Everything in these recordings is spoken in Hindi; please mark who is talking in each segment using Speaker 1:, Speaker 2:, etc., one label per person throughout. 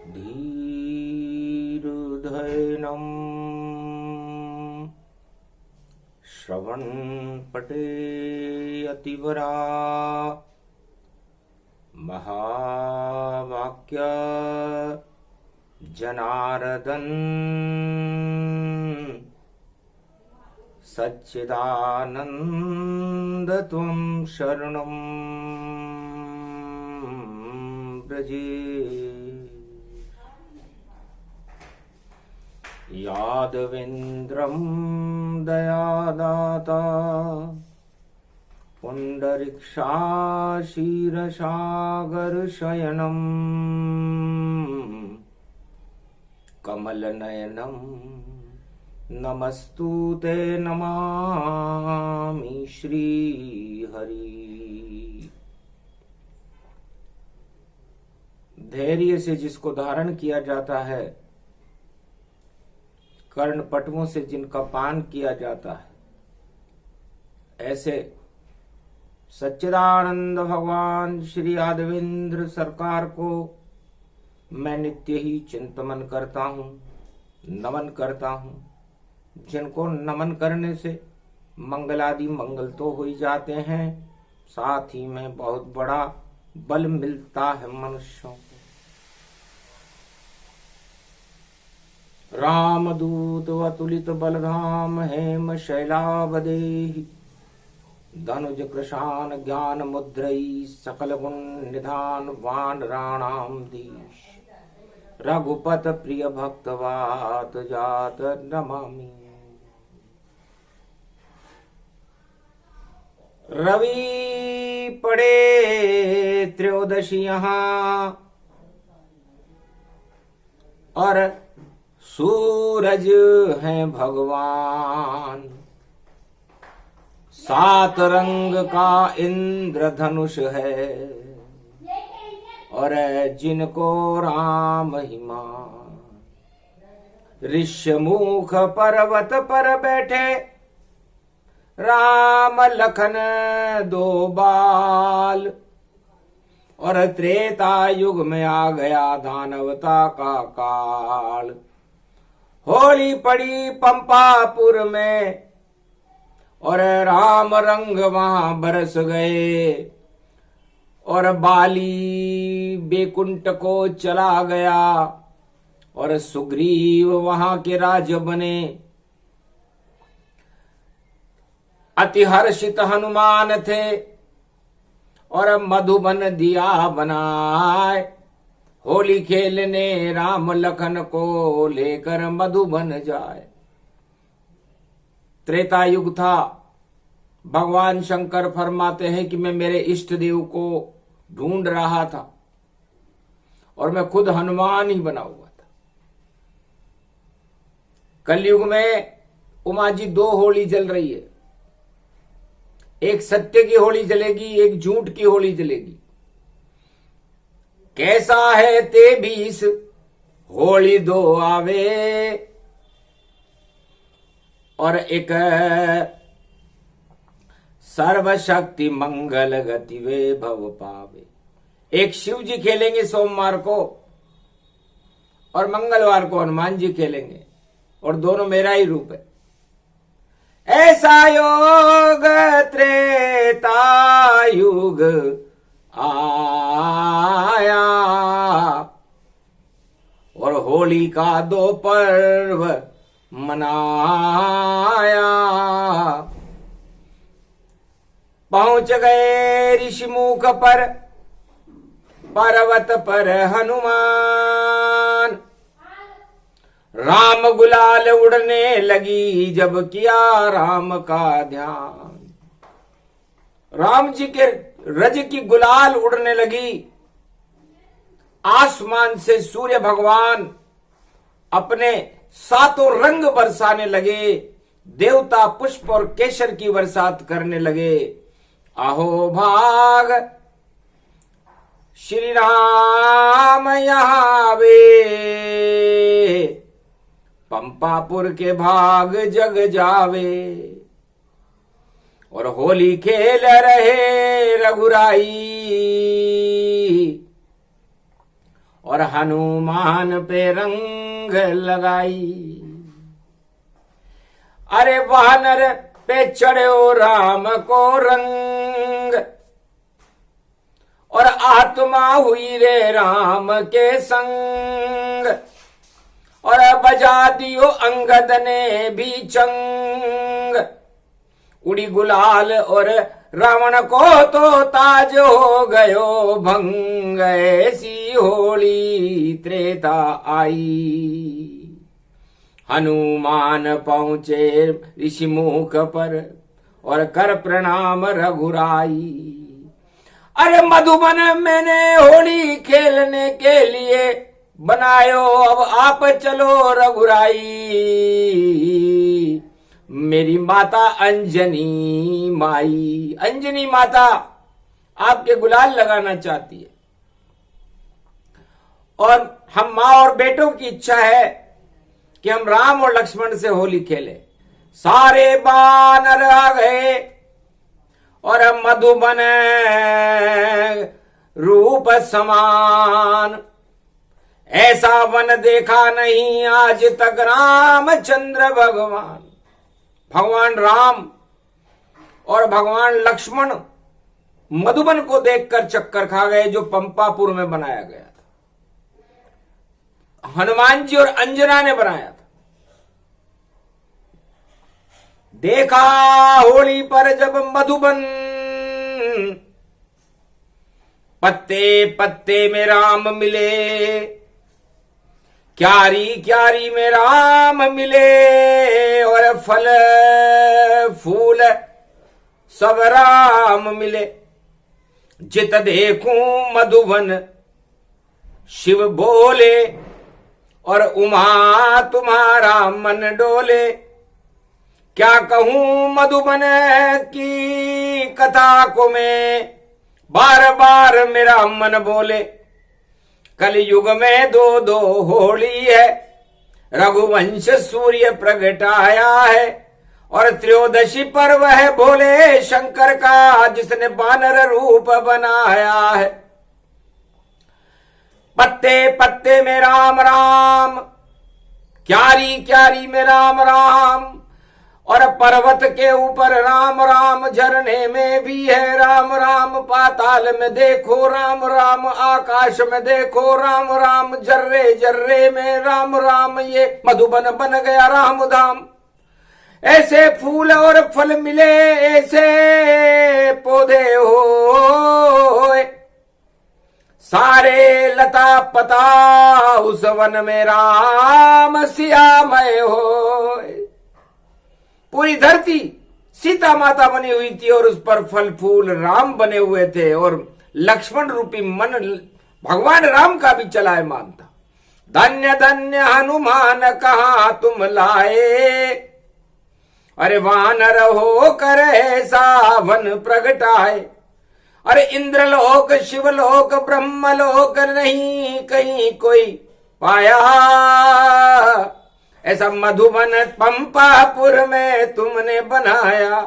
Speaker 1: धीरुधैनं श्रवणपटे अतिवरा महावाक्य जनार्दन सच्चिदानंद त्वं शरणं व्रजे। यादवेन्द्रं दयादाता पुण्डरीक्षाशीरसागरशयनं कमलनयनं नमस्तुते नमामि श्रीहरि। धैर्य से जिसको धारण किया जाता है, कर्ण पटुओं से जिनका पान किया जाता है, ऐसे सच्चिदानंद भगवान श्री यादवेंद्र सरकार को मैं नित्य ही चिंतन करता हूँ, नमन करता हूँ। जिनको नमन करने से मंगलादि मंगल तो हो ही जाते हैं, साथ ही में बहुत बड़ा बल मिलता है मनुष्यों को। रामदूत अतुलित बलधाम हेम शैलावदेहि धनुज कृशान ज्ञान मुद्रई सकल गुण निधान वानराणाम धीश रघुपत प्रिय भक्तवात जात नमामि। रवि पड़े त्रयोदशी यहाँ और सूरज है भगवान, सात रंग का इंद्रधनुष है और जिनको राम हिमान। ऋष्यमुख पर्वत पर बैठे राम लखन दो बाल और त्रेता युग में आ गया दानवता का काल। होली पड़ी पंपापुर में और राम रंग वहां बरस गए और बाली बेकुंठ को चला गया और सुग्रीव वहां के राज बने। अति हर्षित हनुमान थे और मधुबन दिया बनाए। होली खेलने राम लखन को लेकर मधुबन जाए। त्रेता युग था। भगवान शंकर फरमाते हैं कि मैं मेरे इष्ट देव को ढूंढ रहा था और मैं खुद हनुमान ही बना हुआ था। कलयुग में उमा जी दो होली जल रही है, एक सत्य की होली जलेगी, एक झूठ की होली जलेगी। कैसा है ते बीस होली दो आवे और एक सर्वशक्ति मंगल गति वे भव पावे। एक शिव जी खेलेंगे सोमवार को और मंगलवार को हनुमान जी खेलेंगे और दोनों मेरा ही रूप है। ऐसा योग त्रेता युग आया और होली का दो पर्व मनाया। पहुंच गए ऋषिमुख पर पर्वत पर हनुमान। राम गुलाल उड़ने लगी जब किया राम का ध्यान। राम जी के रज की गुलाल उड़ने लगी। आसमान से सूर्य भगवान अपने सातों रंग बरसाने लगे। देवता पुष्प और केसर की बरसात करने लगे। अहो भाग श्री राम यहाँ वे, पंपापुर के भाग जग जावे। और होली खेल रहे रघुराई और हनुमान पे रंग लगाई। अरे वानर पे चढ़ो राम को रंग, और आत्मा हुई रे राम के संग, और बजा दियो अंगद ने भी चंग। उड़ी गुलाल और रावण को तो ताज हो गयो भंग, ऐसी होली त्रेता आई। हनुमान पहुंचे ऋषि मुख पर और कर प्रणाम रघुराई। अरे मधुबन मैंने होली खेलने के लिए बनायो, अब आप चलो रघुराई। मेरी माता अंजनी माई, अंजनी माता आपके गुलाल लगाना चाहती है, और हम माँ और बेटों की इच्छा है कि हम राम और लक्ष्मण से होली खेलें। सारे बानर आ गए और मधुबन रूप समान, ऐसा वन देखा नहीं आज तक रामचंद्र भगवान। भगवान राम और भगवान लक्ष्मण मधुबन को देखकर चक्कर खा गए, जो पंपापुर में बनाया गया था। हनुमान जी और अंजना ने बनाया था। देखा होली पर जब मधुबन, पत्ते पत्ते में राम मिले, क्यारी क्यारी में राम मिले, और फल फूल सब राम मिले। जित देखूं मधुबन शिव बोले, और उमा तुम्हारा मन डोले। क्या कहूं मधुबन की कथा को मैं, बार बार मेरा मन बोले। कलयुग में दो दो होली है, रघुवंश सूर्य प्रगटाया है, और त्रयोदशी पर्व है भोले शंकर का, जिसने वानर रूप बनाया है। पत्ते पत्ते में राम राम, क्यारी क्यारी में राम राम, और पर्वत के ऊपर राम राम, झरने में भी है राम राम, पाताल में देखो राम राम, आकाश में देखो राम राम, जर्रे जर्रे में राम राम, ये मधुबन बन गया राम धाम। ऐसे फूल और फल मिले, ऐसे पौधे हो, सारे लता पता उस वन में राम सियामय हो। पूरी धरती सीता माता बनी हुई थी, और उस पर फल फूल राम बने हुए थे, और लक्ष्मण रूपी मन भगवान राम का भी चलायमान था। धन्य धन्य हनुमान कहाँ तुम लाए, अरे वानर हो कर सावन प्रगटाए। अरे इंद्रलोक शिवलोक ब्रह्मलोक नहीं कहीं कोई पाया, ऐसा मधुबन पंपापुर में तुमने बनाया।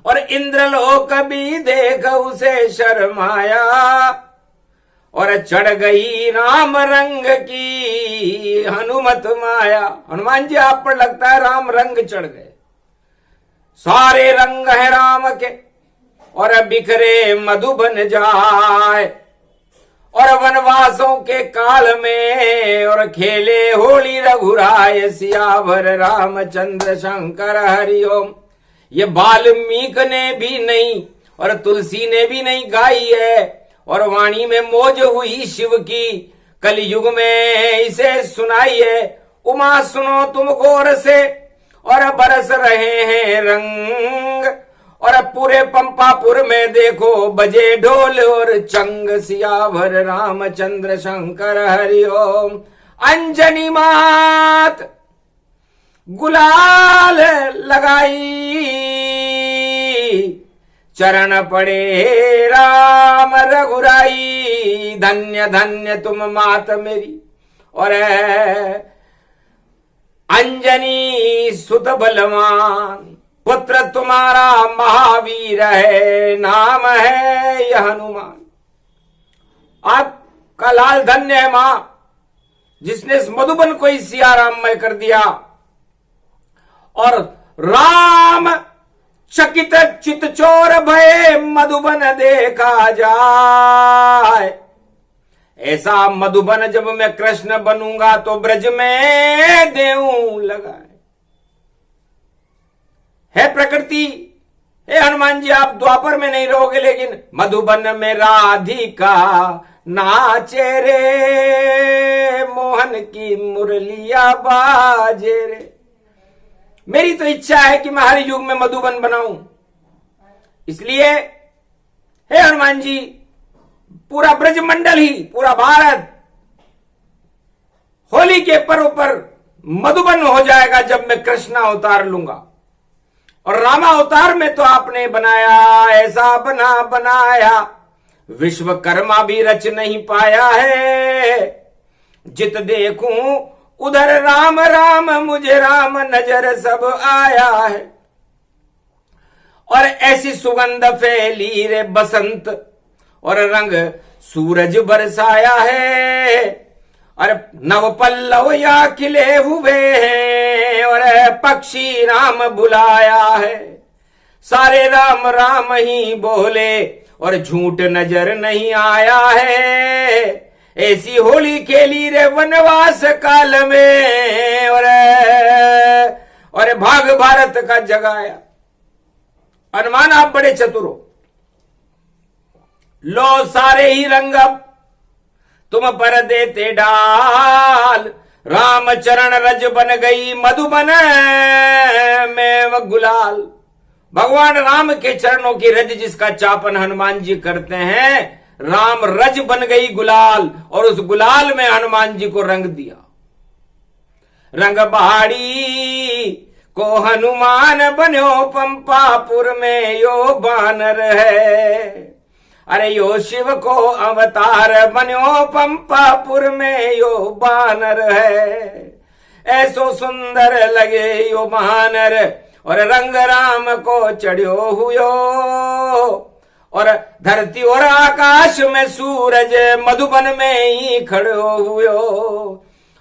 Speaker 1: और इंद्रलोक भी देख उसे शर्माया, और चढ़ गई राम रंग की हनुमत माया। हनुमान जी आप पर लगता है राम रंग चढ़ गए। सारे रंग है राम के, और बिखरे मधुबन जाए, और वनवासों के काल में और खेले होली रघुराय, सियावर रामचंद्र शंकर हरिओम। ये वाल्मीकि ने भी नहीं और तुलसी ने भी नहीं गाई है, और वाणी में मौज हुई शिव की, कलयुग में इसे सुनाई है। उमा सुनो तुम गौर से, और बरस रहे हैं रंग, और पूरे पंपापुर में देखो बजे ढोल और चंग, सियावर रामचंद्र शंकर हरिओम। अंजनी मात गुलाल लगाई, चरण पड़े राम रघुराई। धन्य धन्य तुम मात मेरी, और अंजनी सुत बलवान, पुत्र तुम्हारा महावीर है, नाम है यह हनुमान। आप का लाल धन्य है मां, जिसने इस मधुबन को ही सियाराममय कर दिया। और राम चकित चित चोर भय मधुबन देखा जाए। ऐसा मधुबन जब मैं कृष्ण बनूंगा तो ब्रज में देऊं लगाए। है प्रकृति, हे हनुमान जी आप द्वापर में नहीं रहोगे, लेकिन मधुबन में राधिका नाचे रे, मोहन की मुरलिया बाजे रे। मेरी तो इच्छा है कि मैं हर युग में मधुबन बनाऊं। इसलिए हे हनुमान जी, पूरा ब्रजमंडल ही, पूरा भारत होली के पर्व पर मधुबन हो जाएगा जब मैं कृष्ण अवतार लूंगा। और रामा अवतार में तो आपने बनाया ऐसा बनाया, विश्वकर्मा भी रच नहीं पाया है। जित देखूं उधर राम राम, मुझे राम नजर सब आया है। और ऐसी सुगंध फैली रे बसंत, और रंग सूरज बरसाया है। और नव पल्लव या खिले हुए हैं, और पक्षी राम बुलाया है। सारे राम राम ही बोले और झूठ नजर नहीं आया है। ऐसी होली खेली रे वनवास काल में, और भाग भारत का जगाया। हनुमान आप बड़े चतुर हो। लो सारे ही रंग तुम पर देते डाल, राम चरण रज बन गई मधुबन में व गुलाल। भगवान राम के चरणों की रज जिसका चापन हनुमान जी करते हैं, राम रज बन गई गुलाल, और उस गुलाल में हनुमान जी को रंग दिया। रंग बहाड़ी को हनुमान बन्यो, पंपापुर में यो बानर है। अरे यो शिव को अवतार बन्यो, पंपापुर में यो बानर है। ऐसो सुंदर लगे यो बानर, और रंग राम को चढ़्यो हुयो। और धरती और आकाश में सूरज, मधुबन में ही खड़ो हुयो।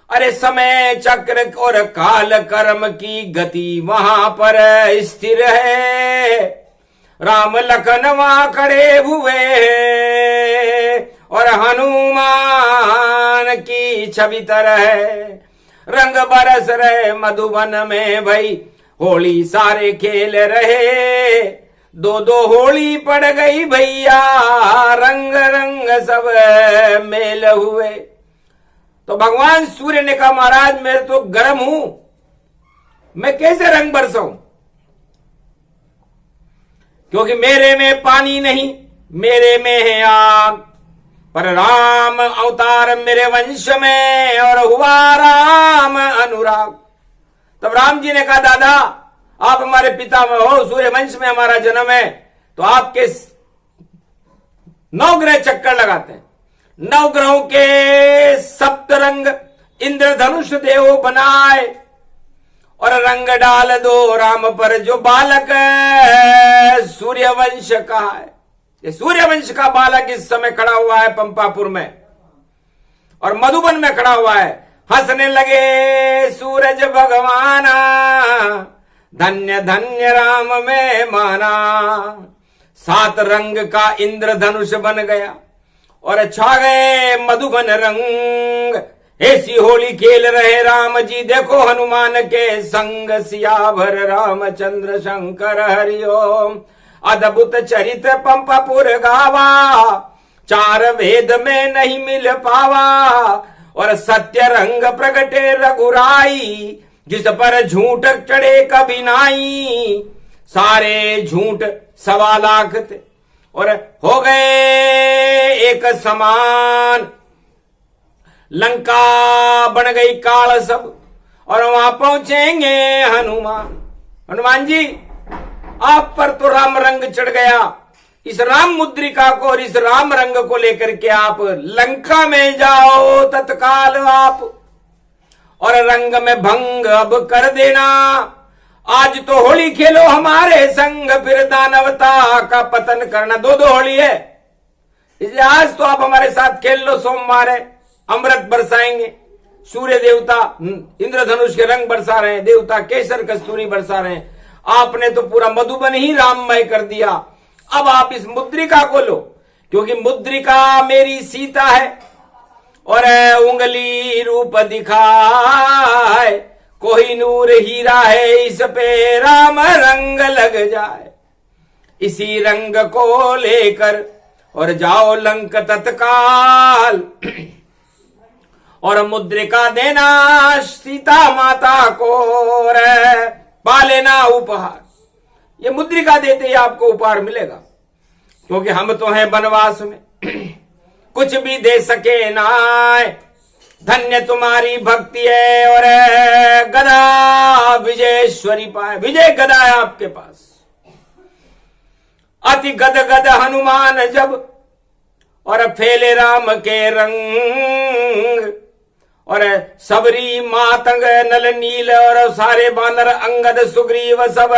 Speaker 1: अरे समय चक्र और काल कर्म की गति वहां पर स्थिर है। राम लखन वहां खड़े हुए, और हनुमान की छवि तरह रंग बरस रहे मधुबन में। भाई होली सारे खेल रहे, दो दो होली पड़ गई भैया, रंग रंग सब मेल हुए। तो भगवान सूर्य ने कहा महाराज मैं तो गर्म हूं, मैं कैसे रंग बरसाऊं, क्योंकि मेरे में पानी नहीं, मेरे में है आग। पर राम अवतार मेरे वंश में, और हुआ राम अनुराग। तब राम जी ने कहा दादा आप हमारे पिता में हो, सूर्य वंश में हमारा जन्म है, तो आपके 9 ग्रह चक्कर लगाते हैं। 9 ग्रहों के सप्त रंग इंद्रधनुष देव बनाए, और रंग डाल दो राम पर जो बालक सूर्यवंश का है। ये सूर्यवंश का बालक इस समय खड़ा हुआ है पंपापुर में, और मधुबन में खड़ा हुआ है। हंसने लगे सूरज भगवाना, धन्य धन्य राम में माना। 7 रंग का इंद्रधनुष बन गया, और छा गए मधुबन रंग। ऐसी होली खेल रहे राम जी, देखो हनुमान के संग। सियावर रामचंद्र शंकर हरिओम, अद्भुत चरित पंपापुर गावा। 4 वेद में नहीं मिल पावा, और सत्य रंग प्रगटे रघुराई। जिस पर झूठ चढ़े कभी नाई, सारे झूठ 1.25 लाख थे, और हो गए एक समान। लंका बन गई काल सब, और वहां पहुंचेंगे हनुमान। हनुमान जी आप पर तो राम रंग चढ़ गया। इस राम मुद्रिका को और इस राम रंग को लेकर के आप लंका में जाओ तत्काल आप, और रंग में भंग अब कर देना। आज तो होली खेलो हमारे संग, फिर दानवता का पतन करना। 2 होली है, इसलिए आज तो आप हमारे साथ खेल लो, सोमवार है, अमृत बरसाएंगे, सूर्य देवता इंद्रधनुष के रंग बरसा रहे हैं, देवता केसर कस्तूरी बरसा रहे हैं। आपने तो पूरा मधुबन ही राममय कर दिया। अब आप इस मुद्रिका को लो, क्योंकि मुद्रिका मेरी सीता है और उंगली रूप दिखाए, कोई नूर हीरा है इस पे राम रंग लग जाए। इसी रंग को लेकर और जाओ लंक तत्काल, और मुद्रिका देना सीता माता को, पालेना उपहार। ये मुद्रिका देते ही आपको उपहार मिलेगा, क्योंकि हम तो हैं वनवास में, कुछ भी दे सके नाय। धन्य तुम्हारी भक्ति है और गदा विजयेश्वरी पाए, विजय गदा है आपके पास। अति गद गद हनुमान जब और फैले राम के रंग, और सबरी मातंग नल नील और सारे बानर अंगद सुग्रीव सब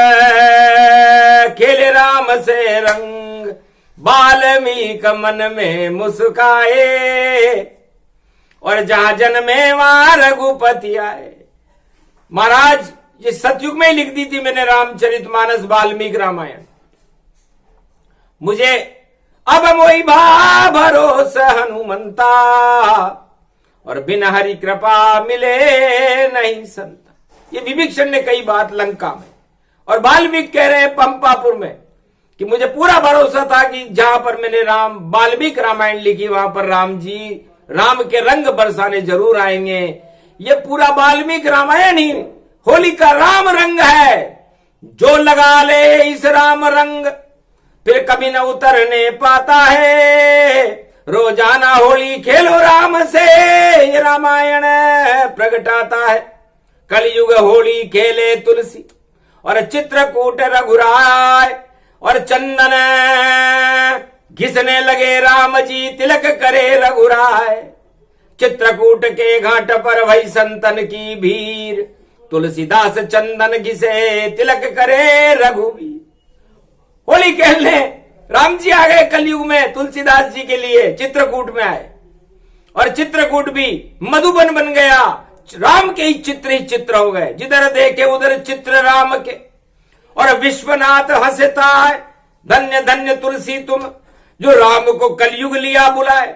Speaker 1: खेले राम से रंग। वाल्मीकि मन में मुस्काए और जहां जन्मे वहां रघुपति आए। महाराज ये सतयुग में ही लिख दी थी मैंने रामचरितमानस वाल्मीकि रामायण। मुझे अब मोई भा भरोसा हनुमंता, और बिन हरि कृपा मिले नहीं संता। ये विभीषण ने कई बात लंका में, और वाल्मीकि कह रहे हैं पंपापुर में कि मुझे पूरा भरोसा था कि जहां पर मैंने वाल्मीकि रामायण लिखी वहां पर राम जी राम के रंग बरसाने जरूर आएंगे। ये पूरा वाल्मीकि रामायण ही होली का राम रंग है। जो लगा ले इस राम रंग फिर कभी न उतरने पाता है। रोजाना होली खेलो राम से, ये रामायण प्रगटाता है। कलयुग होली खेले तुलसी और चित्रकूट रघुराय, और चंदन घिसने लगे राम जी तिलक करे रघुराय। चित्रकूट के घाट पर भई संतन की भीड़, तुलसीदास चंदन घिसे तिलक करे रघुवीर। होली खेलने राम जी आ गए कलयुग में तुलसीदास जी के लिए, चित्रकूट में आए, और चित्रकूट भी मधुबन बन गया। राम के ही चित्र हो गए, जिधर देखे उधर चित्र राम के। और विश्वनाथ हंसता है, धन्य धन्य तुलसी तुम जो राम को कलयुग लिया बुलाए।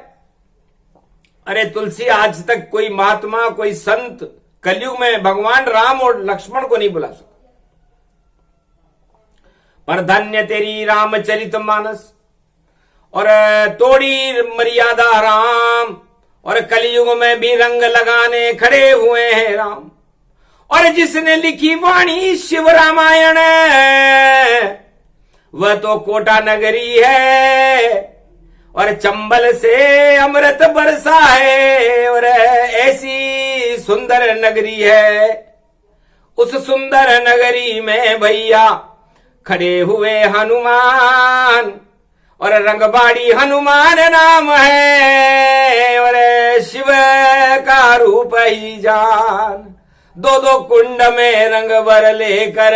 Speaker 1: अरे तुलसी, आज तक कोई महात्मा कोई संत कलयुग में भगवान राम और लक्ष्मण को नहीं बुला सकता। पर धन्य तेरी रामचरित मानस, और तोड़ी मर्यादा राम, और कलयुग में भी रंग लगाने खड़े हुए हैं राम। और जिसने लिखी वाणी शिव रामायण, वह तो कोटा नगरी है, और चंबल से अमृत बरसा है, और ऐसी सुंदर नगरी है। उस सुंदर नगरी में भैया खड़े हुए हनुमान, और रंगबाड़ी हनुमान नाम है, और शिव का रूप ही जान। दो दो कुंड में रंग भर लेकर,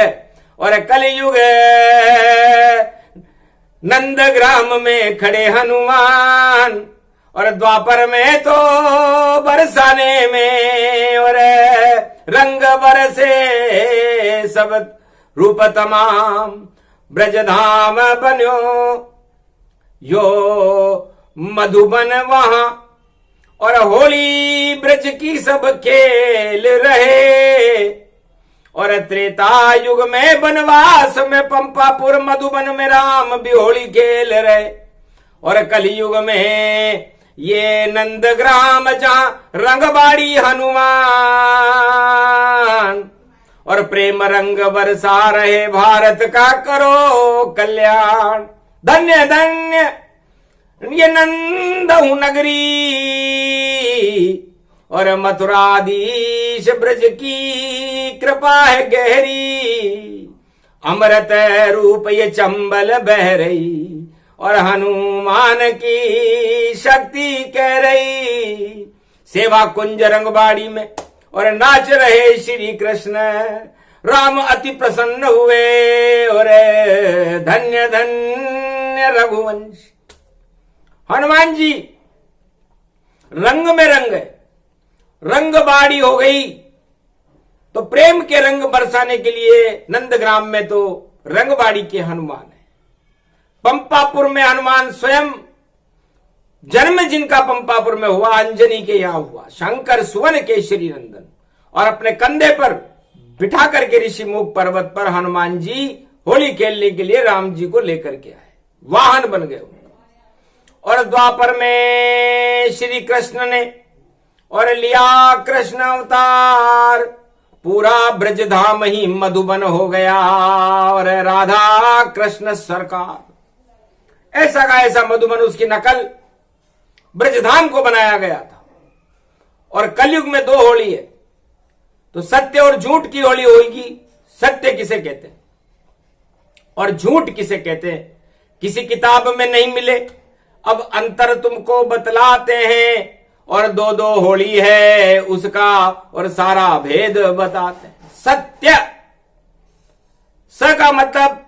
Speaker 1: और कलयुग नंदग्राम में खड़े हनुमान, और द्वापर में तो बरसाने में, और रंग बरसे सब रूप तमाम। ब्रजधाम बन्यो यो मधुबन वहां, और होली ब्रज की सब खेल रहे। और त्रेता युग में वनवास में पंपापुर मधुबन में राम भी होली खेल रहे। और कलयुग में ये नंदग्राम जहां रंगबाड़ी हनुमान, और प्रेम रंग बरसा रहे भारत का करो कल्याण। धन्य धन्य ये नंदहु नगरी, और मथुराधीश ब्रज की कृपा है गहरी। अमृत रूप ये चंबल बह रही, और हनुमान की शक्ति कह रही। सेवा कुंज रंगबाड़ी में और नाच रहे श्री कृष्ण, राम अति प्रसन्न हुए, और धन्य धन्य रघुवंश। हनुमान जी रंग में रंग है, रंग बाड़ी हो गई। तो प्रेम के रंग बरसाने के लिए नंदग्राम में तो रंगबाड़ी के हनुमान है। पंपापुर में हनुमान स्वयं, जन्म जिनका पंपापुर में हुआ, अंजनी के यहां हुआ, शंकर सुवन केशरी नंदन, और अपने कंधे पर बिठा करके ऋषिमुख पर्वत पर हनुमान जी होली खेलने के लिए राम जी को लेकर के आए, वाहन बन गए उनका। और द्वापर में श्री कृष्ण ने और लिया कृष्ण अवतार, पूरा ब्रजधाम ही मधुबन हो गया, और राधा कृष्ण सरकार। ऐसा का ऐसा मधुबन, उसकी नकल ब्रजधाम को बनाया गया था। और कलयुग में दो होली है, तो सत्य और झूठ की होली होगी। सत्य किसे कहते हैं और झूठ किसे कहते हैं, किसी किताब में नहीं मिले, अब अंतर तुमको बतलाते हैं, और दो दो होली है उसका, और सारा भेद बताते हैं। सत्य, स का मतलब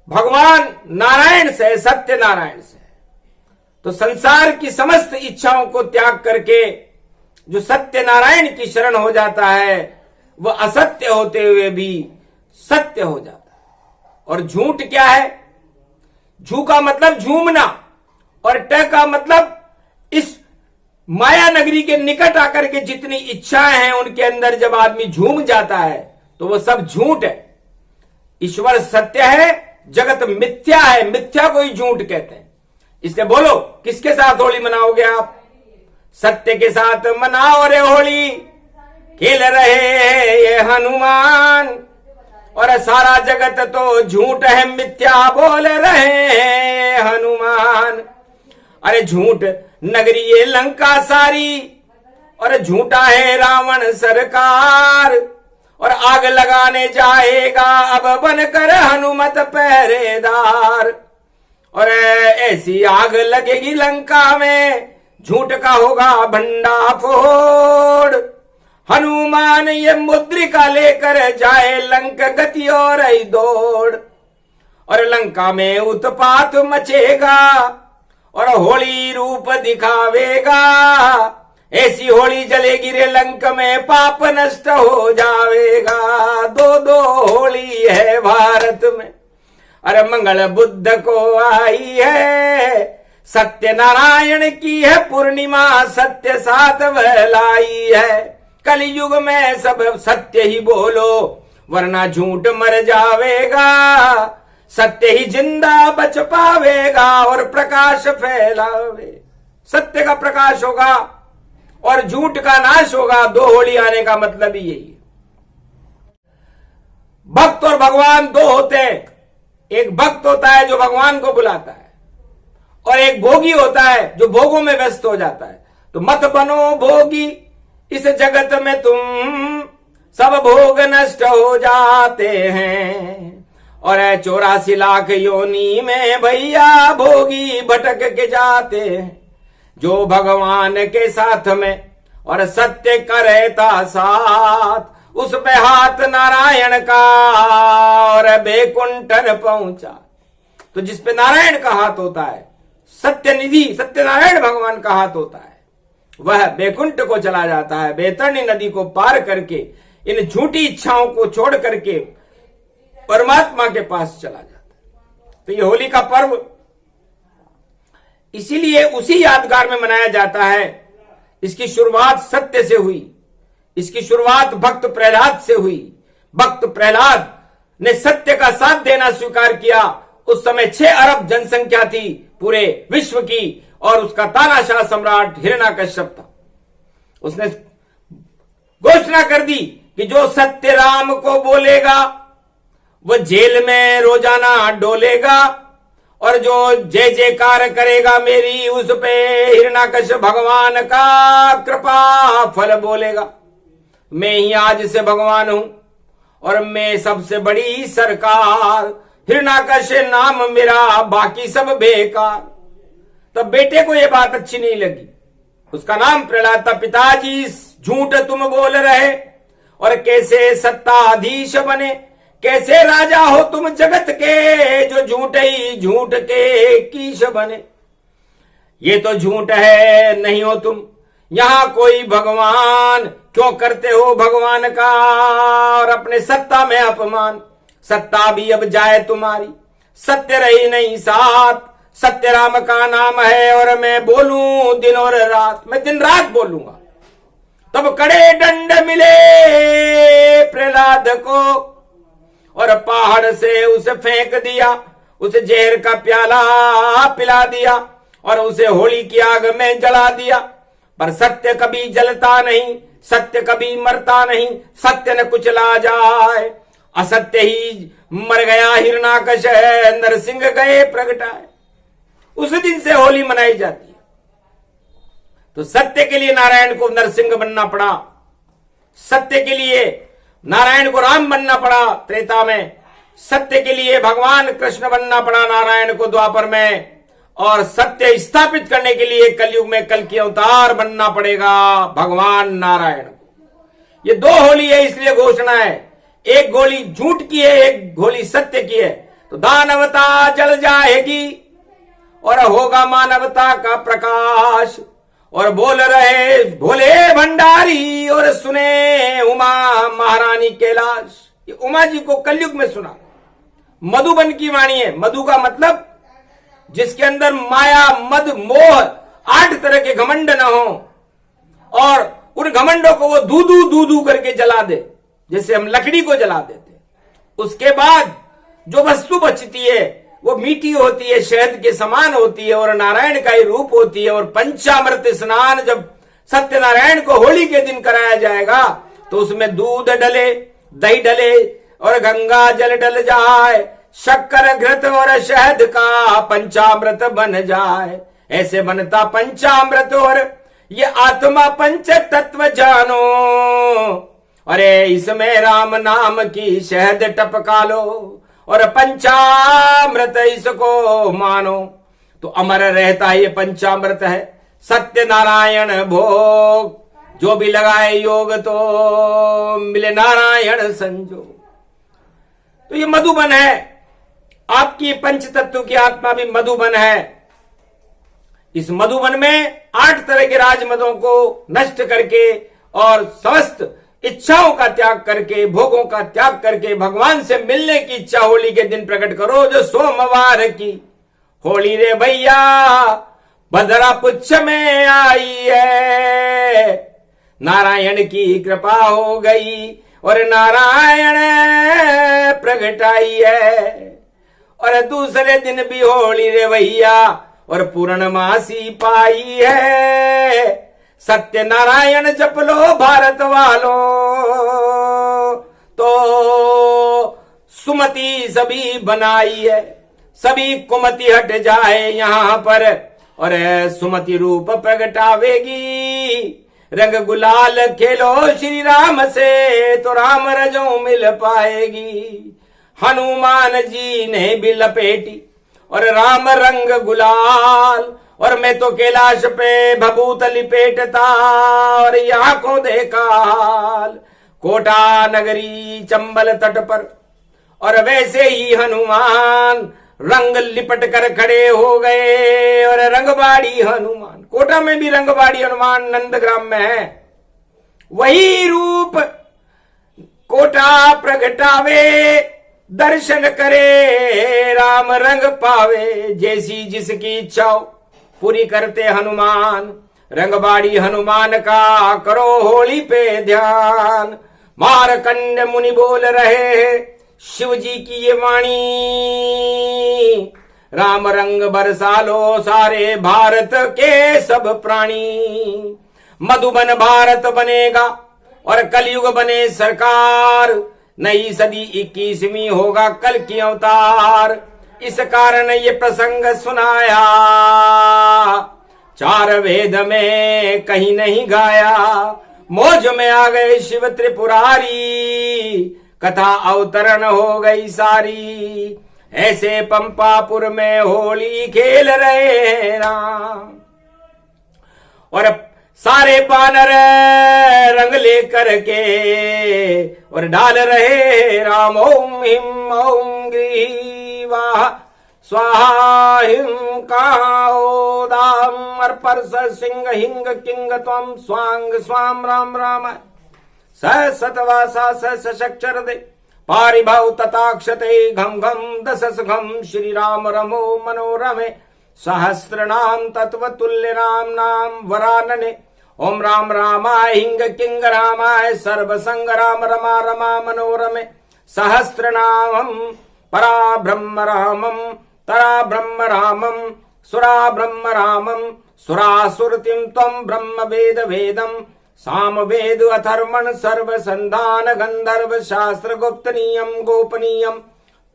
Speaker 1: भगवान नारायण से, सत्य नारायण से। तो संसार की समस्त इच्छाओं को त्याग करके जो सत्य नारायण की शरण हो जाता है, वह असत्य होते हुए भी सत्य हो जाता है। और झूठ क्या है? झू का मतलब झूमना, और ट का मतलब इस माया नगरी के निकट आकर के जितनी इच्छाएं हैं उनके अंदर जब आदमी झूम जाता है तो वो सब झूठ है। ईश्वर सत्य है, जगत मिथ्या है, मिथ्या को ही झूठ कहते हैं। इसलिए बोलो, किसके साथ होली मनाओगे आप? सत्य के साथ मनाओ रे होली, खेल रहे हैं ये हनुमान, और सारा जगत तो झूठ है, मिथ्या बोल रहे हैं हनुमान। अरे झूठ नगरी ये लंका सारी, और झूठा है रावण सरकार, और आग लगाने जाएगा अब बनकर हनुमत पहरेदार। और ऐसी आग लगेगी लंका में, झूठ का होगा भंडाफोड़। हनुमान ये मुद्रिका लेकर जाए लंक गति और ही दौड़, और लंका में उत्पात मचेगा, और होली रूप दिखावेगा। ऐसी होली जलेगी रे लंक में, पाप नष्ट हो जावेगा। दो दो होली है भारत में, अरे मंगल बुद्ध को आई है, सत्य नारायण की है पूर्णिमा, सत्य साथ लाई है। कलयुग में सब सत्य ही बोलो, वरना झूठ मर जावेगा। सत्य ही जिंदा बच पावेगा, और प्रकाश फैलावे। सत्य का प्रकाश होगा और झूठ का नाश होगा। दो होली आने का मतलब ही यही है। भक्त और भगवान दो होते हैं। एक भक्त होता है जो भगवान को बुलाता है, और एक भोगी होता है जो भोगों में व्यस्त हो जाता है। तो मत बनो भोगी, इस जगत में तुम सब भोग नष्ट हो जाते हैं। और 84 लाख योनी में भैया भोगी भटक के जाते हैं। जो भगवान के साथ में और सत्य का रहता साथ, उस पे हाथ नारायण का और बेकुंठन पहुंचा। तो जिस पे नारायण का हाथ होता है, सत्य निधि सत्यनारायण भगवान का हाथ होता है, वह बेकुंठ को चला जाता है। बैतरणी नदी को पार करके इन झूठी इच्छाओं को छोड़ करके परमात्मा के पास चला जाता है। तो ये होली का पर्व इसीलिए उसी यादगार में मनाया जाता है। इसकी शुरुआत सत्य से हुई, इसकी शुरुआत भक्त प्रहलाद से हुई। भक्त प्रहलाद ने सत्य का साथ देना स्वीकार किया। उस समय 6 अरब जनसंख्या थी पूरे विश्व की, और उसका तानाशाह सम्राट हिरण्यकश्यप था। उसने घोषणा कर दी कि जो सत्य राम को बोलेगा वह जेल में रोजाना डोलेगा, और जो जय जयकार करेगा मेरी, उस पे हिरण्यकश्यप भगवान का कृपा फल बोलेगा। मैं ही आज से भगवान हूं, और मैं सबसे बड़ी सरकार। हिरण्यकश्यप नाम मेरा, बाकी सब बेकार। तब बेटे को यह बात अच्छी नहीं लगी। उसका नाम प्रहलाद था। पिताजी झूठ तुम बोल रहे, और कैसे सत्ताधीश बने, कैसे राजा हो तुम जगत के, जो झूठ ही झूठ के कीश बने। ये तो झूठ है नहीं हो तुम यहां कोई भगवान, क्यों करते हो भगवान का और अपने सत्ता में अपमान। सत्ता भी अब जाए तुम्हारी, सत्य रही नहीं साथ। सत्य राम का नाम है और मैं बोलूं दिन और रात, मैं दिन रात बोलूंगा। तब कड़े दंड मिले प्रहलाद को और पहाड़ से उसे फेंक दिया, उसे जहर का प्याला पिला दिया और उसे होली की आग में जला दिया। पर सत्य कभी जलता नहीं, सत्य कभी मरता नहीं, सत्य न कुचला जाए। असत्य ही मर गया हिरणाकश है, नरसिंह गए प्रगटाए। उस दिन से होली मनाई जाती है। तो सत्य के लिए नारायण को नरसिंह बनना पड़ा, सत्य के लिए नारायण को राम बनना पड़ा त्रेता में, सत्य के लिए भगवान कृष्ण बनना पड़ा नारायण को द्वापर में, और सत्य स्थापित करने के लिए कलयुग में कल की अवतार बनना पड़ेगा भगवान नारायण को। ये दो होली है इसलिए घोषणा है, एक गोली झूठ की है, एक गोली सत्य की है। तो दानवता जल जाएगी और होगा मानवता का प्रकाश। और बोल रहे भोले भंडारी और सुने उमा महारानी कैलाश। ये उमा जी को कलयुग में सुना। मधुबन की वाणी है। मधु का मतलब जिसके अंदर माया मद मोह 8 तरह के घमंड न हो और उन घमंडों को वो दूधू करके जला दे, जैसे हम लकड़ी को जला देते। उसके बाद जो वस्तु बचती है वो मीठी होती है, शहद के समान होती है और नारायण का ही रूप होती है। और पंचामृत स्नान जब सत्यनारायण को होली के दिन कराया जाएगा तो उसमें दूध डले, दही डले और गंगा जल डल जाए, शक्कर घृत और शहद का पंचामृत बन जाए। ऐसे बनता पंचामृत और ये आत्मा पंच तत्व जानो। अरे इसमें राम नाम की शहद टपका लो और पंचामृत इसको मानो। तो अमर रहता है ये पंचामृत है। सत्य नारायण भोग जो भी लगाए योग तो मिले नारायण संजोग। तो ये मधुबन है, आपकी पंच तत्व की आत्मा भी मधुबन है। इस मधुबन में 8 तरह के राजमदों को नष्ट करके और समस्त इच्छाओं का त्याग करके, भोगों का त्याग करके भगवान से मिलने की इच्छा होली के दिन प्रकट करो। जो सोमवार की होली रे भैया भद्रा पुच्छ में आई है, नारायण की कृपा हो गई और नारायण प्रगटाई है। और दूसरे दिन भी होली रे भैया और पूर्णमासी पाई है। सत्य नारायण जप लो भारत वालों तो सुमति सभी बनाई है। सभी कुमति हट जाए यहां पर और सुमति रूप प्रगटावेगी। रंग गुलाल खेलो श्री राम से तो राम रजों मिल पाएगी। हनुमान जी ने भी लपेटी और राम रंग गुलाल, और मैं तो कैलाश पे भभूत लिपेटता और यहाँ को देखा हाल। कोटा नगरी चंबल तट पर और वैसे ही हनुमान रंग लिपट कर खड़े हो गए। और रंगबाड़ी हनुमान, कोटा में भी रंगबाड़ी हनुमान नंदग्राम में है। वही रूप कोटा प्रगटावे, दर्शन करे राम रंग पावे। जैसी जिसकी इच्छा पूरी करते हनुमान। रंगबाड़ी हनुमान का करो होली पे ध्यान। मारकंड मुनि बोल रहे शिव जी की ये वाणी। राम रंग बरसा लो सारे भारत के सब प्राणी। मधुबन भारत बनेगा और कलयुग बने सरकार। नई सदी 21वीं होगा कल की अवतार। इस कारण ये प्रसंग सुनाया, 4 वेद में कहीं नहीं गाया। मौज में आ गए शिव त्रिपुरारी, कथा अवतरण हो गई सारी। ऐसे पंपापुर में होली खेल रहे राम। और सारे बानर रंग लेकर के और डाल रहे राम ओम हिम ओम ग्रीवा स्वाहा हिम काओदाम अर्पर्स सिंह हिंग किंग त्वम स्वांग स्वाम राम राम स सतवासा सशक्षर दे पारिभव तथाक्षते घम घम दशस घम श्री राम रमो मनोरमे सहस्रनाम तत्वतुल्य राम नाम वरानने ओम राम रामाय हिंग किंग रामाय सर्व संग राम रमा रमा मनोरमे सहस्रनामम परा ब्रह्म रामम तरा ब्रह्म रामम सुरा ब्रह्म रामम सुरासुरतिम त्वं ब्रह्म वेद वेदम साम वेद अथर्वण सर्व संधान गंधर्व शास्त्र गुप्तनीयम गोपनीयम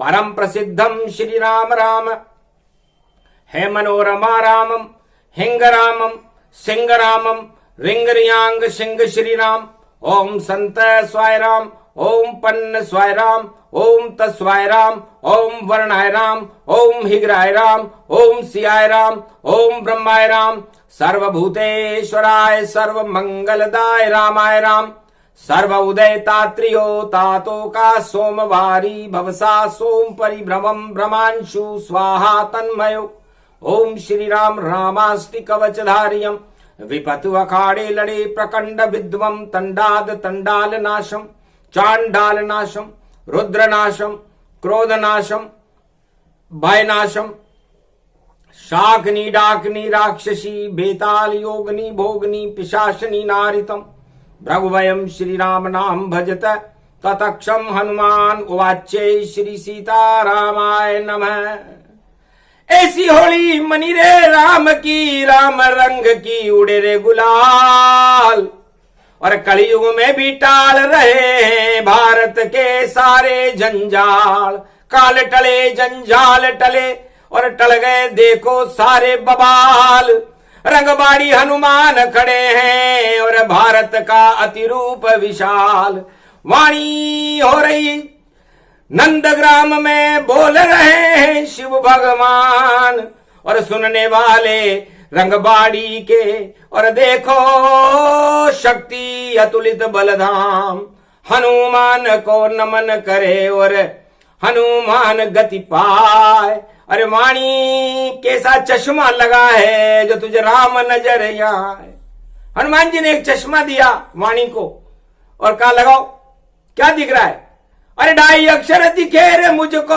Speaker 1: परम प्रसिद्धम श्री राम राम हे मनोरमा रामम हिंग रामम सिंह रामम रिंग रियांग सिंह श्री राम ओम संत स्वाय राम ओम पन्न स्वाय राम ओम तस्वाय राम ओम वर्णाय राम ओम हिग्राय राम ओम सियाय राम ओम ब्रह्माय राम सर्वभूतेश्वराय सर्व मंगलदाय रामाय राम सर्व उदय तात्रियो तातो का सोमवारी भवसा सोम परिभ्रमम भ्रमांशु स्वाहा तन्मयो ओम श्री राम रामास्ति कवचधारियम विपतु अखाड़े लड़े प्रकंड विद्वम तंडाद तंडाल नाशम चांडाल नाशम रुद्र नाशम क्रोध नाशम भय नाशम शाकनी डाकनी राक्षसी बेताल योगनी भोगनी पिशाचनी नारितम भ्रघुभयम श्री राम नाम भजत ततक्षम हनुमान उवाच्य श्री सीतारामाय नमः। ऐसी होली मनी रे राम की राम रंग की उड़े रे गुलाल और कलयुग में भी टाल रहे हैं भारत के सारे जंजाल काल टले जंजाल टले और टल गए देखो सारे बबाल रंगबाड़ी हनुमान खड़े हैं और भारत का अतिरूप विशाल वाणी हो रही नंदग्राम में बोल रहे हैं शिव भगवान और सुनने वाले रंगबाड़ी के और देखो शक्ति अतुलित बलधाम हनुमान को नमन करे और हनुमान गति पाए। अरे वाणी कैसा चश्मा लगा है जो तुझे राम नजर आए। हनुमान जी ने एक चश्मा दिया वाणी को और कहा लगाओ क्या दिख रहा है। अरे 2.5 अक्षर दिखे रे मुझको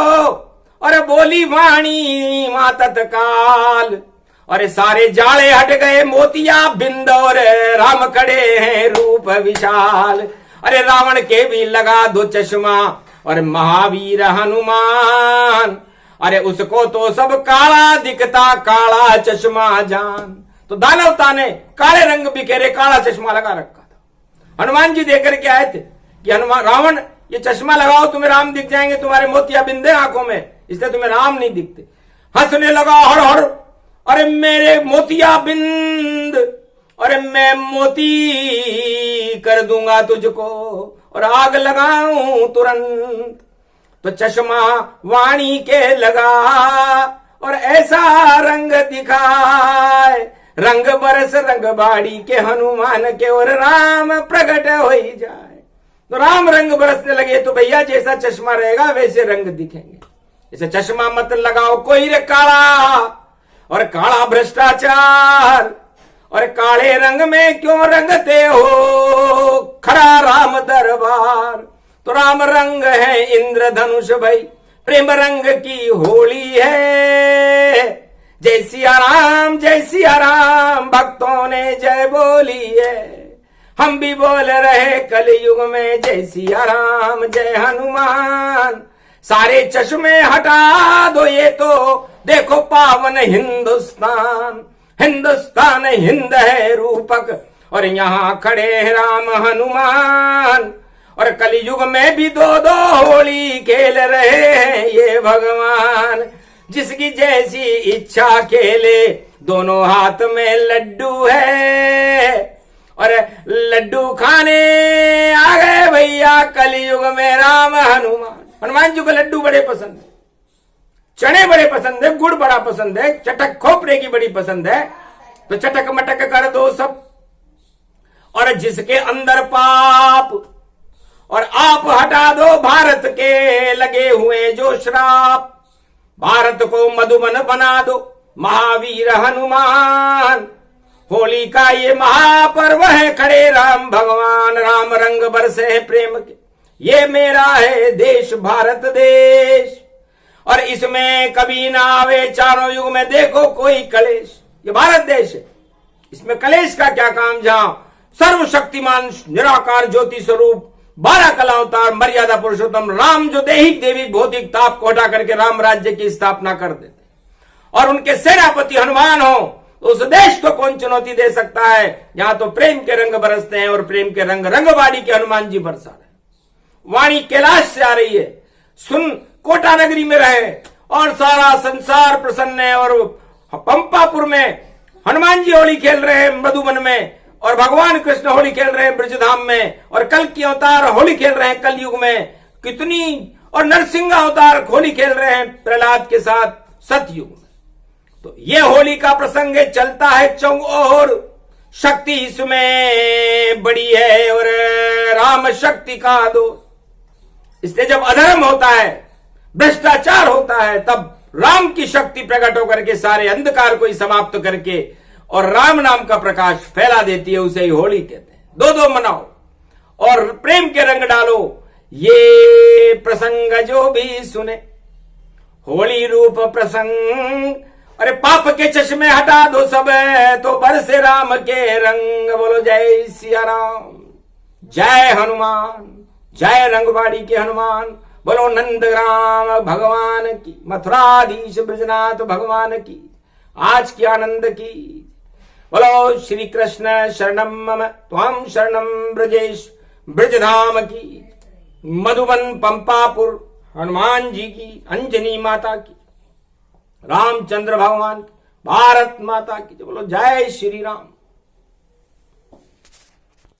Speaker 1: और बोली वाणी माता तत्काल अरे सारे जाले हट गए मोतिया बिंद और राम खड़े हैं रूप विशाल। अरे रावण के भी लगा 2 चश्मा और महावीर हनुमान अरे उसको तो सब काला दिखता काला चश्मा जान। तो दानव ताने काले रंग बिखेरे काला चश्मा लगा रखा था। हनुमान जी देख करके आए थे कि हनुमान रावण ये चश्मा लगाओ तुम्हें राम दिख जाएंगे तुम्हारे मोतिया बिंदे आंखों में इसलिए तुम्हें राम नहीं दिखते। हंसने लगा हड़ हड़ अरे मेरे मोतिया बिंद अरे मैं मोती कर दूंगा तुझको और आग लगाऊं तुरंत। तो चश्मा वाणी के लगा और ऐसा रंग दिखाए रंग बरस रंग बाड़ी के हनुमान के और राम प्रकट हो ही जाए। तो राम रंग बरसने लगे तो भैया जैसा चश्मा रहेगा वैसे रंग दिखेंगे। इसे चश्मा मत लगाओ कोई रे काला और काला भ्रष्टाचार और काले रंग में क्यों रंगते हो खरा राम दरबार। तो राम रंग है इंद्रधनुष भाई प्रेम रंग की होली है जय सिया राम भक्तों ने जय बोली है। हम भी बोल रहे कलयुग में जय सिया राम जय हनुमान। सारे चश्मे हटा दो ये तो देखो पावन हिंदुस्तान हिंदुस्तान हिंद है रूपक और यहाँ खड़े हैं राम हनुमान। और कलयुग में भी 2 होली खेल रहे हैं ये भगवान। जिसकी जैसी इच्छा खेले दोनों हाथ में लड्डू है और लड्डू खाने आ गए भैया कलयुग में राम हनुमान। हनुमान जी को लड्डू बड़े पसंद है चने बड़े पसंद है गुड़ बड़ा पसंद है चटक खोपरे की बड़ी पसंद है। तो चटक मटक कर दो सब और जिसके अंदर पाप और आप हटा दो भारत के लगे हुए जो श्राप, भारत को मधुबन बना दो महावीर हनुमान। होली का ये महापर्व है, खड़े राम भगवान, राम रंग बरसे है प्रेम के, ये मेरा है देश भारत देश। और इसमें कभी ना आवे चारों युग में देखो कोई कलेश, ये भारत देश है, इसमें कलेश का क्या काम, जहां सर्वशक्तिमान निराकार ज्योति स्वरूप 12 कला अवतार मर्यादा पुरुषोत्तम राम जो दैहिक देवी भौतिक ताप को हटा करके राम राज्य की स्थापना कर देते और उनके सेनापति हनुमान हो, उस देश को कौन चुनौती दे सकता है। यहां तो प्रेम के रंग बरसते हैं और प्रेम के रंग रंगवाड़ी के हनुमान जी बरसा रहे। वाणी कैलाश से आ रही है, सुन कोटा नगरी में रहे और सारा संसार प्रसन्न है। और पंपापुर में हनुमान जी होली खेल रहे हैं मधुबन में, और भगवान कृष्ण होली खेल रहे हैं ब्रजधाम में, और कल की अवतार होली खेल रहे हैं कलयुग में कितनी, और नरसिंह अवतार होली खेल रहे हैं प्रहलाद के साथ सतयुग में। तो ये होली का प्रसंग है, चलता है चौओर, शक्ति इसमें बड़ी है और राम शक्ति का दो। इसलिए जब अधर्म होता है, भ्रष्टाचार होता है, तब राम की शक्ति प्रकट होकर के सारे अंधकार को ही समाप्त करके और राम नाम का प्रकाश फैला देती है, उसे ही होली कहते हैं। दो दो मनाओ और प्रेम के रंग डालो, ये प्रसंग जो भी सुने होली रूप प्रसंग। अरे पाप के चश्मे हटा दो सब, तो बरसे राम के रंग। बोलो जय सिया राम, जय हनुमान, जय रंगवाड़ी के हनुमान। बोलो नंदग्राम भगवान की, मथुराधीश ब्रजनाथ भगवान की, आज की आनंद की। बोलो श्री कृष्ण शरणम मम त्वं शरणम ब्रजेश, ब्रजधाम की, मधुबन पंपापुर हनुमान जी की, अंजनी माता की, रामचंद्र भगवान की, भारत माता की। बोलो जय श्री राम।